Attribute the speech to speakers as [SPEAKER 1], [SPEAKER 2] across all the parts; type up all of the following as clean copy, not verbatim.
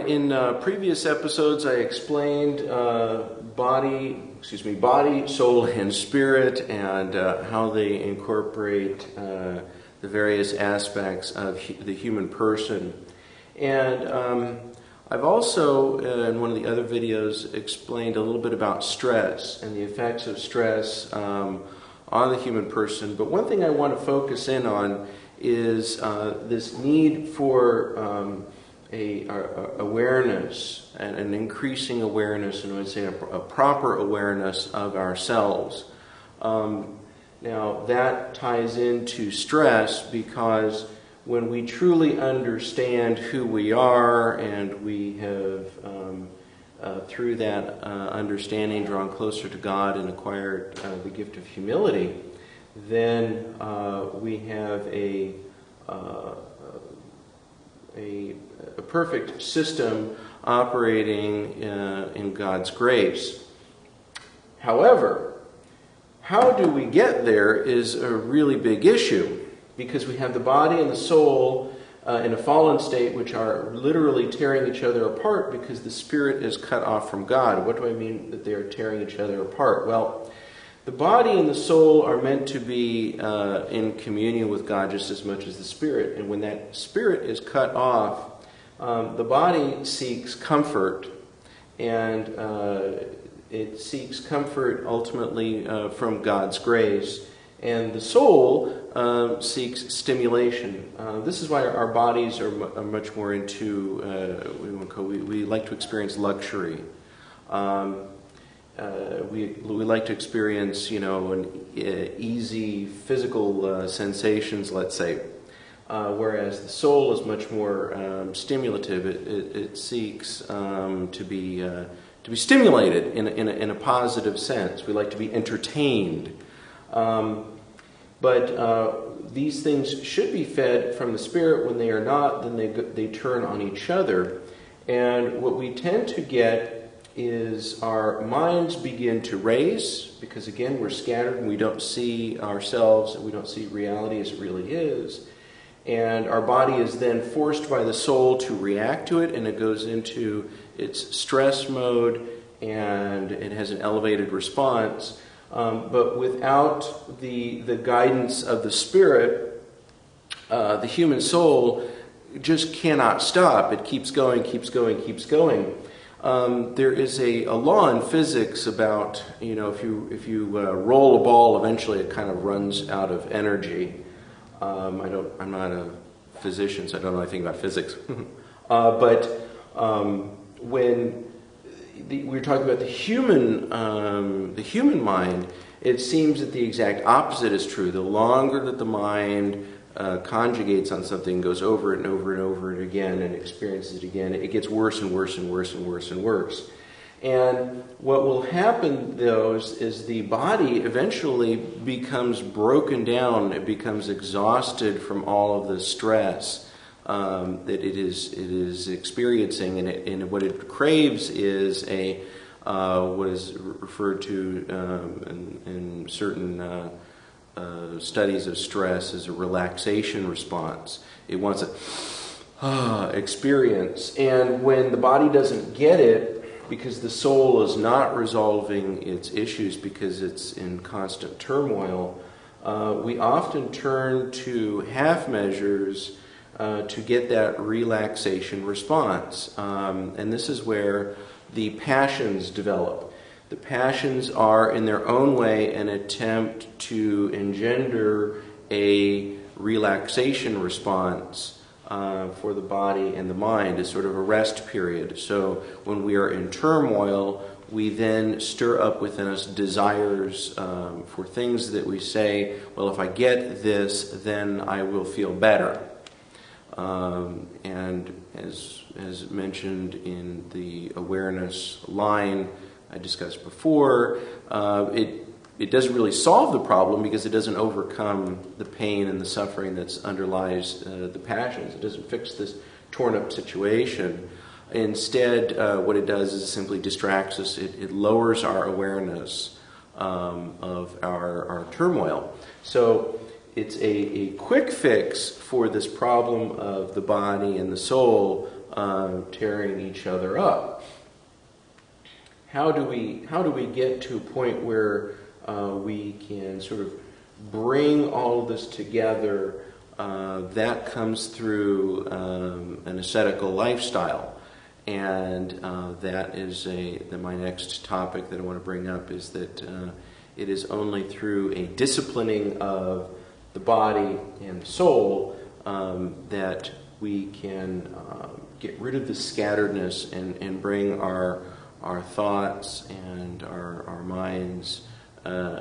[SPEAKER 1] in previous episodes I explained body, soul, and spirit, and how they incorporate the various aspects of the human person. And I've also, in one of the other videos, explained a little bit about stress and the effects of stress on the human person. But one thing I want to focus in on is this need for awareness, and an increasing awareness, and I would say a proper awareness of ourselves. Now that ties into stress, because when we truly understand who we are, and we have through that understanding drawn closer to God and acquired the gift of humility, then we have a perfect system operating in God's grace. However, how do we get there is a really big issue, because we have the body and the soul in a fallen state, which are literally tearing each other apart because the spirit is cut off from God. What do I mean that they are tearing each other apart? Well, the body and the soul are meant to be in communion with God just as much as the spirit. And when that spirit is cut off, the body seeks comfort, and it seeks comfort ultimately from God's grace. And the soul seeks stimulation. This is why our bodies are much more into, we like to experience luxury. We like to experience, easy physical sensations, let's say. Whereas the soul is much more stimulative. It seeks to be stimulated in a positive sense. We like to be entertained. But these things should be fed from the spirit. When they are not, then they turn on each other. And what we tend to get is our minds begin to race, because again, we're scattered and we don't see ourselves, and we don't see reality as it really is. And our body is then forced by the soul to react to it, and it goes into its stress mode, and it has an elevated response. But without the guidance of the spirit, the human soul just cannot stop. It keeps going, keeps going, keeps going. There is a law in physics about, if you roll a ball, eventually it kind of runs out of energy. I'm not a physician, so I don't know anything about physics. But when we're talking about the human mind, it seems that the exact opposite is true. The longer that the mind conjugates on something, goes over it and over and over it again, and experiences it again, it gets worse and worse and worse and worse and worse. And what will happen, though, is the body eventually becomes broken down. It becomes exhausted from all of the stress that it is experiencing, and what it craves is what is referred to in certain studies of stress as a relaxation response. It wants a experience, and when the body doesn't get it, because the soul is not resolving its issues because it's in constant turmoil, we often turn to half measures to get that relaxation response. And this is where the passions develop. The passions are, in their own way, an attempt to engender a relaxation response for the body and the mind, as sort of a rest period. So when we are in turmoil, we then stir up within us desires for things that we say, well, if I get this, then I will feel better. And as mentioned in the awareness line I discussed before, it doesn't really solve the problem, because it doesn't overcome the pain and the suffering that underlies the passions. It doesn't fix this torn up situation. Instead, what it does is it simply distracts us. It lowers our awareness of our turmoil. So it's a quick fix for this problem of the body and the soul tearing each other up. How do we get to a point where we can sort of bring all of this together? That comes through an ascetical lifestyle. And that is my next topic that I want to bring up, is that it is only through a disciplining of the body and soul that we can get rid of the scatteredness and bring our thoughts and our minds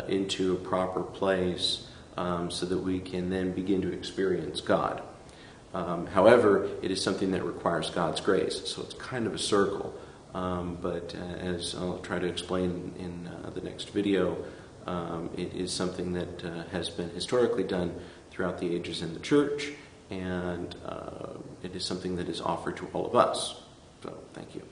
[SPEAKER 1] into a proper place so that we can then begin to experience God. However, it is something that requires God's grace, so it's kind of a circle. But as I'll try to explain in the next video, it is something that has been historically done throughout the ages in the church, and it is something that is offered to all of us. So, thank you.